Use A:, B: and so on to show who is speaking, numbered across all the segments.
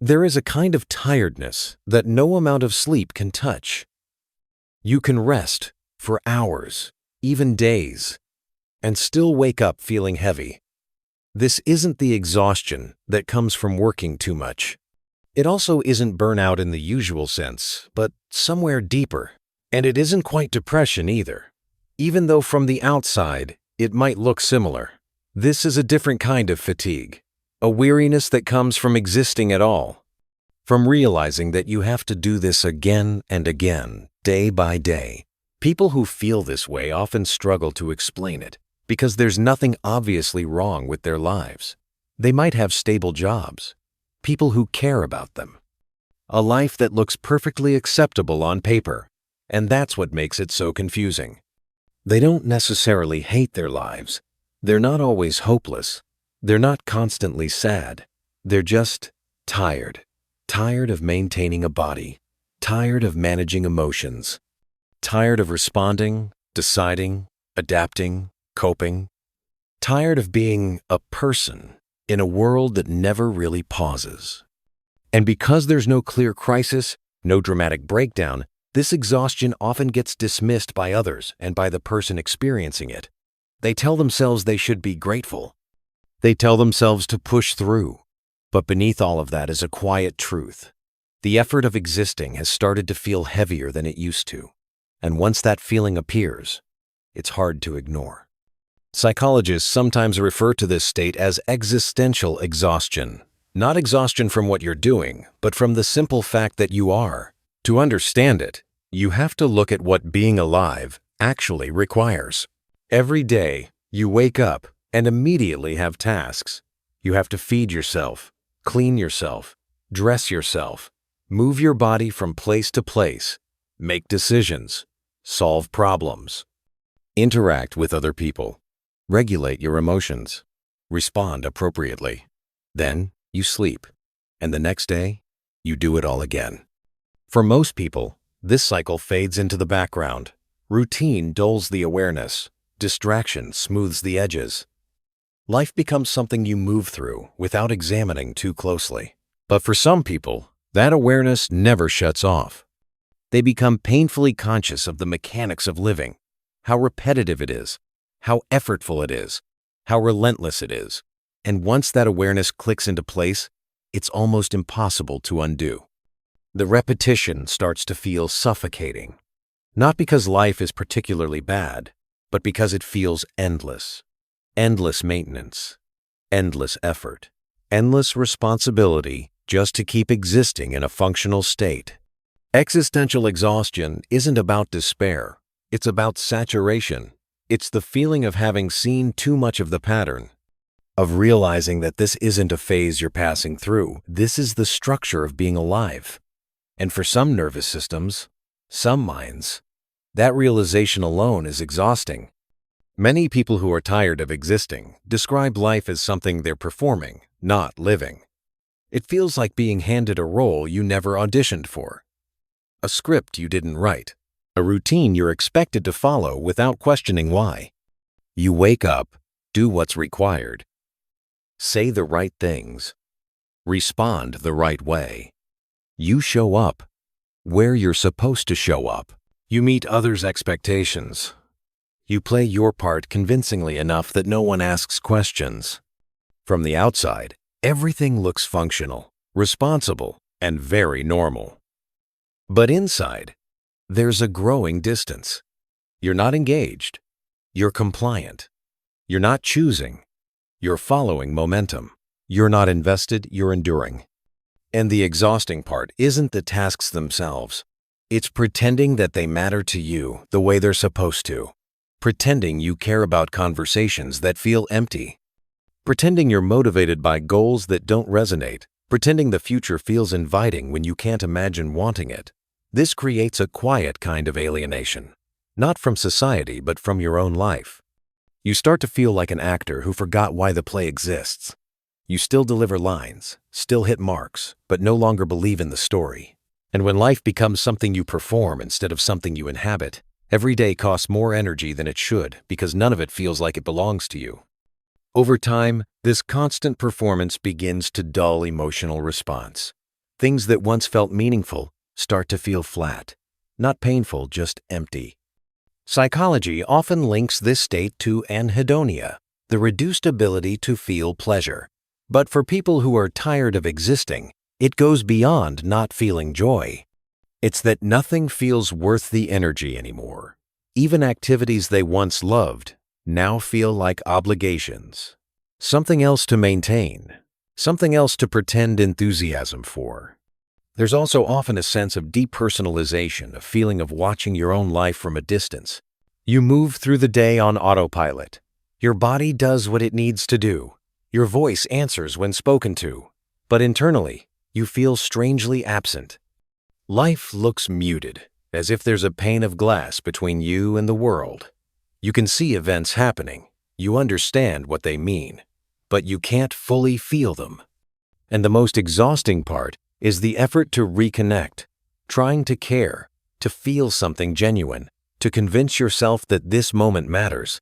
A: There is a kind of tiredness that no amount of sleep can touch. You can rest for hours, even days, and still wake up feeling heavy. This isn't the exhaustion that comes from working too much. It also isn't burnout in the usual sense, but somewhere deeper. And it isn't quite depression either, even though from the outside it might look similar. This is a different kind of fatigue, a weariness that comes from existing at all, from realizing that you have to do this again and again, day by day. People who feel this way often struggle to explain it because there's nothing obviously wrong with their lives. They might have stable jobs, people who care about them, a life that looks perfectly acceptable on paper, and that's what makes it so confusing. They don't necessarily hate their lives. They're not always hopeless. They're not constantly sad. They're just tired. Tired of maintaining a body. Tired of managing emotions. Tired of responding, deciding, adapting, coping. Tired of being a person in a world that never really pauses. And because there's no clear crisis, no dramatic breakdown, this exhaustion often gets dismissed by others and by the person experiencing it. They tell themselves they should be grateful. They tell themselves to push through. But beneath all of that is a quiet truth. The effort of existing has started to feel heavier than it used to. And once that feeling appears, it's hard to ignore. Psychologists sometimes refer to this state as existential exhaustion. Not exhaustion from what you're doing, but from the simple fact that you are. To understand it, you have to look at what being alive actually requires. Every day, you wake up and immediately have tasks. You have to feed yourself, clean yourself, dress yourself, move your body from place to place, make decisions, solve problems, interact with other people, regulate your emotions, respond appropriately. Then you sleep, and the next day, you do it all again. For most people, this cycle fades into the background. Routine dulls the awareness. Distraction smooths the edges. Life becomes something you move through without examining too closely. But for some people, that awareness never shuts off. They become painfully conscious of the mechanics of living, how repetitive it is, how effortful it is, how relentless it is. And once that awareness clicks into place, it's almost impossible to undo. The repetition starts to feel suffocating, not because life is particularly bad, but because it feels endless. Endless maintenance, endless effort, endless responsibility just to keep existing in a functional state. Existential exhaustion isn't about despair. It's about saturation. It's the feeling of having seen too much of the pattern, of realizing that this isn't a phase you're passing through. This is the structure of being alive. And for some nervous systems, some minds, that realization alone is exhausting. Many people who are tired of existing describe life as something they're performing, not living. It feels like being handed a role you never auditioned for, a script you didn't write, a routine you're expected to follow without questioning why. You wake up, do what's required, say the right things, respond the right way. You show up where you're supposed to show up. You meet others' expectations. You play your part convincingly enough that no one asks questions. From the outside, everything looks functional, responsible, and very normal. But inside, there's a growing distance. You're not engaged. You're compliant. You're not choosing. You're following momentum. You're not invested, you're enduring. And the exhausting part isn't the tasks themselves. It's pretending that they matter to you the way they're supposed to. Pretending you care about conversations that feel empty. Pretending you're motivated by goals that don't resonate. Pretending the future feels inviting when you can't imagine wanting it. This creates a quiet kind of alienation, not from society but from your own life. You start to feel like an actor who forgot why the play exists. You still deliver lines, still hit marks, but no longer believe in the story. And when life becomes something you perform instead of something you inhabit, every day costs more energy than it should because none of it feels like it belongs to you. Over time, this constant performance begins to dull emotional response. Things that once felt meaningful start to feel flat. Not painful, just empty. Psychology often links this state to anhedonia, the reduced ability to feel pleasure. But for people who are tired of existing, it goes beyond not feeling joy. It's that nothing feels worth the energy anymore. Even activities they once loved now feel like obligations. Something else to maintain, something else to pretend enthusiasm for. There's also often a sense of depersonalization, a feeling of watching your own life from a distance. You move through the day on autopilot. Your body does what it needs to do. Your voice answers when spoken to. But internally, you feel strangely absent. Life looks muted, as if there's a pane of glass between you and the world. You can see events happening. You understand what they mean, but you can't fully feel them. And the most exhausting part is the effort to reconnect, trying to care, to feel something genuine, to convince yourself that this moment matters.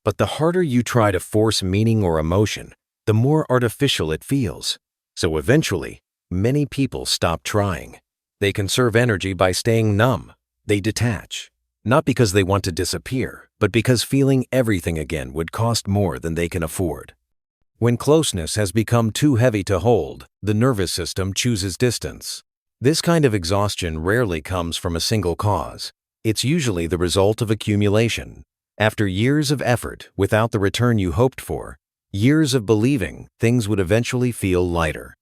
A: But the harder you try to force meaning or emotion, the more artificial it feels. So eventually, many people stop trying. They conserve energy by staying numb. They detach, not because they want to disappear, but because feeling everything again would cost more than they can afford. When closeness has become too heavy to hold, the nervous system chooses distance. This kind of exhaustion rarely comes from a single cause. It's usually the result of accumulation. After years of effort without the return you hoped for, years of believing things would eventually feel lighter.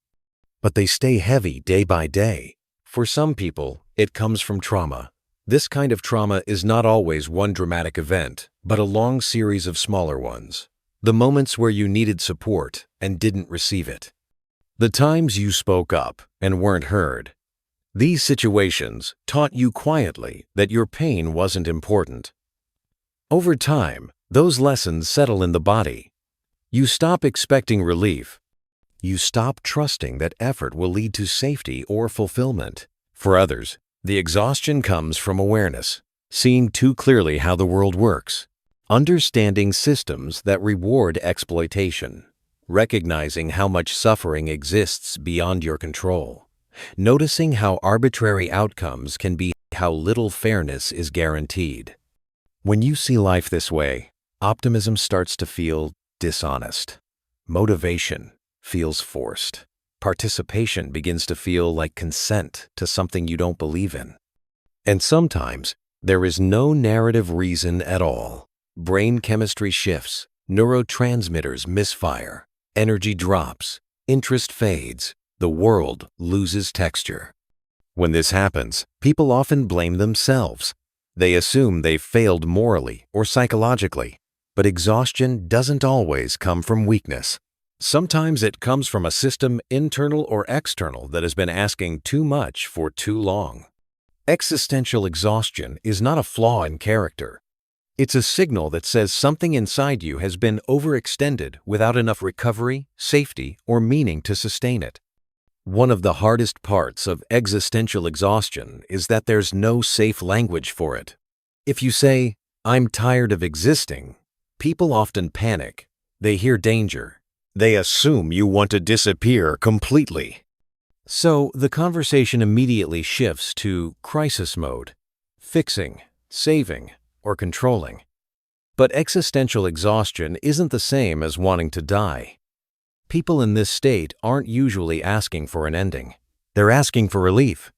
A: But they stay heavy day by day. For some people, it comes from trauma. This kind of trauma is not always one dramatic event, but a long series of smaller ones. The moments where you needed support and didn't receive it. The times you spoke up and weren't heard. These situations taught you quietly that your pain wasn't important. Over time, those lessons settle in the body. You stop expecting relief. You stop trusting that effort will lead to safety or fulfillment. For others, the exhaustion comes from awareness, seeing too clearly how the world works. Understanding systems that reward exploitation, recognizing how much suffering exists beyond your control, noticing how arbitrary outcomes can be, how little fairness is guaranteed. When you see life this way, optimism starts to feel dishonest. Motivation feels forced. Participation begins to feel like consent to something you don't believe in. And sometimes, there is no narrative reason at all. Brain chemistry shifts, neurotransmitters misfire, energy drops, interest fades, the world loses texture. When this happens, people often blame themselves. They assume they've failed morally or psychologically, but exhaustion doesn't always come from weakness. Sometimes it comes from a system, internal or external, that has been asking too much for too long. Existential exhaustion is not a flaw in character. It's a signal that says something inside you has been overextended without enough recovery, safety, or meaning to sustain it. One of the hardest parts of existential exhaustion is that there's no safe language for it. If you say, "I'm tired of existing," people often panic. They hear danger. They assume you want to disappear completely. So the conversation immediately shifts to crisis mode, fixing, saving, or controlling. But existential exhaustion isn't the same as wanting to die. People in this state aren't usually asking for an ending. They're asking for relief.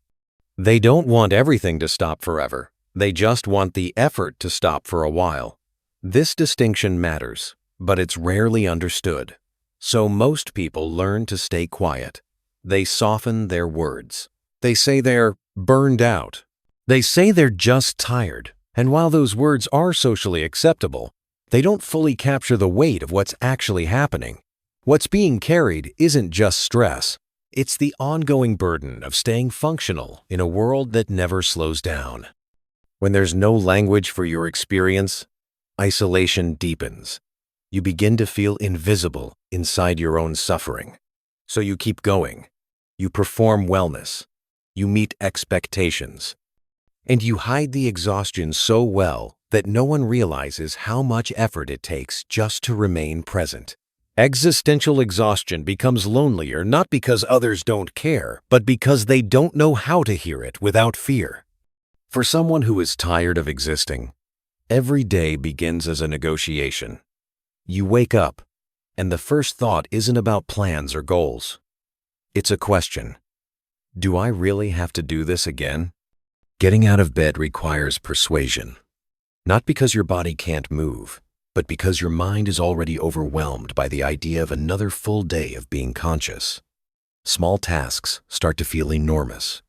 A: They don't want everything to stop forever. They just want the effort to stop for a while. This distinction matters, but it's rarely understood. So most people learn to stay quiet. They soften their words. They say they're burned out. They say they're just tired. And while those words are socially acceptable, they don't fully capture the weight of what's actually happening. What's being carried isn't just stress. It's the ongoing burden of staying functional in a world that never slows down. When there's no language for your experience, isolation deepens. You begin to feel invisible inside your own suffering. So you keep going. You perform wellness. You meet expectations. And you hide the exhaustion so well that no one realizes how much effort it takes just to remain present. Existential exhaustion becomes lonelier not because others don't care, but because they don't know how to hear it without fear. For someone who is tired of existing, every day begins as a negotiation. You wake up, and the first thought isn't about plans or goals. It's a question. Do I really have to do this again? Getting out of bed requires persuasion. Not because your body can't move, but because your mind is already overwhelmed by the idea of another full day of being conscious. Small tasks start to feel enormous.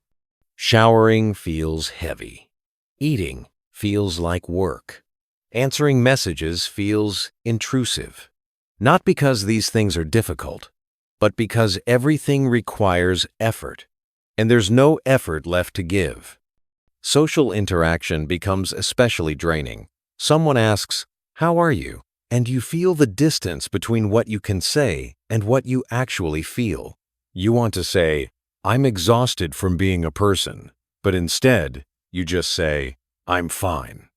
A: Showering feels heavy. Eating feels like work. Answering messages feels intrusive. Not because these things are difficult, but because everything requires effort, and there's no effort left to give. Social interaction becomes especially draining. Someone asks, "How are you?" And you feel the distance between what you can say and what you actually feel. You want to say, "I'm exhausted from being a person," but instead, you just say, "I'm fine."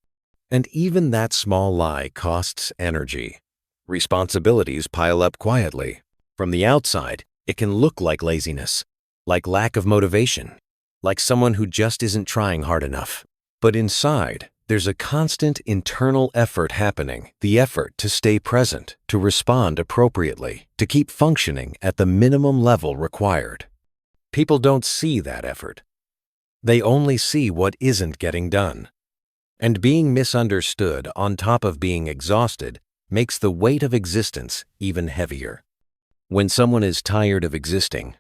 A: And even that small lie costs energy. Responsibilities pile up quietly. From the outside, it can look like laziness, like lack of motivation, like someone who just isn't trying hard enough. But inside, there's a constant internal effort happening, the effort to stay present, to respond appropriately, to keep functioning at the minimum level required. People don't see that effort. They only see what isn't getting done. And being misunderstood on top of being exhausted makes the weight of existence even heavier. When someone is tired of existing,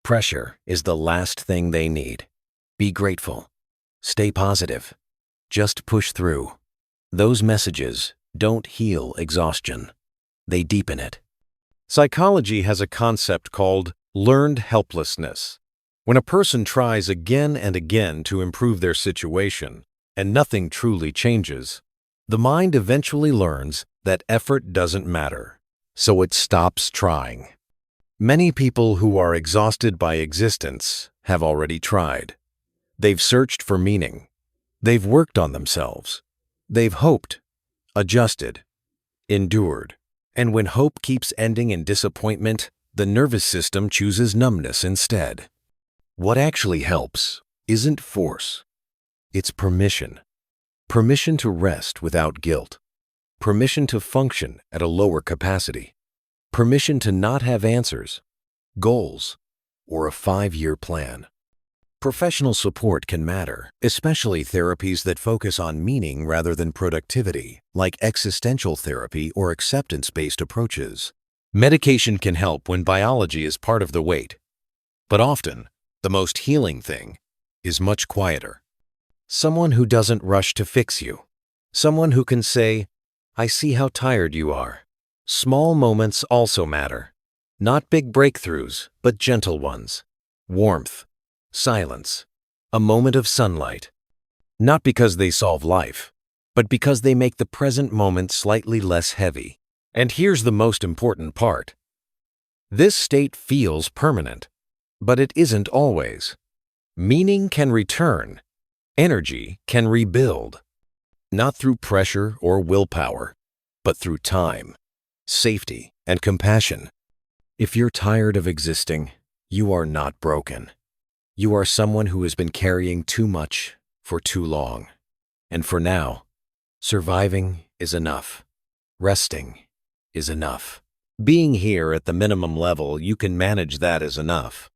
A: pressure is the last thing they need. Be grateful. Stay positive. Just push through. Those messages don't heal exhaustion. They deepen it. Psychology has a concept called learned helplessness. When a person tries again and again to improve their situation and nothing truly changes, the mind eventually learns that effort doesn't matter, so it stops trying. Many people who are exhausted by existence have already tried. They've searched for meaning. They've worked on themselves. They've hoped, adjusted, endured. And when hope keeps ending in disappointment, the nervous system chooses numbness instead. What actually helps isn't force. It's permission. Permission to rest without guilt. Permission to function at a lower capacity. Permission to not have answers, goals, or a 5-year plan. Professional support can matter, especially therapies that focus on meaning rather than productivity, like existential therapy or acceptance-based approaches. Medication can help when biology is part of the weight, but often, the most healing thing is much quieter. Someone who doesn't rush to fix you. Someone who can say, "I see how tired you are." Small moments also matter. Not big breakthroughs, but gentle ones. Warmth, silence, a moment of sunlight. Not because they solve life, but because they make the present moment slightly less heavy. And here's the most important part. This state feels permanent, but it isn't always. Meaning can return. Energy can rebuild. Not through pressure or willpower, but through time, safety, and compassion. If you're tired of existing, you are not broken. You are someone who has been carrying too much for too long. And for now, surviving is enough. Resting is enough. Being here at the minimum level, you can manage that as enough.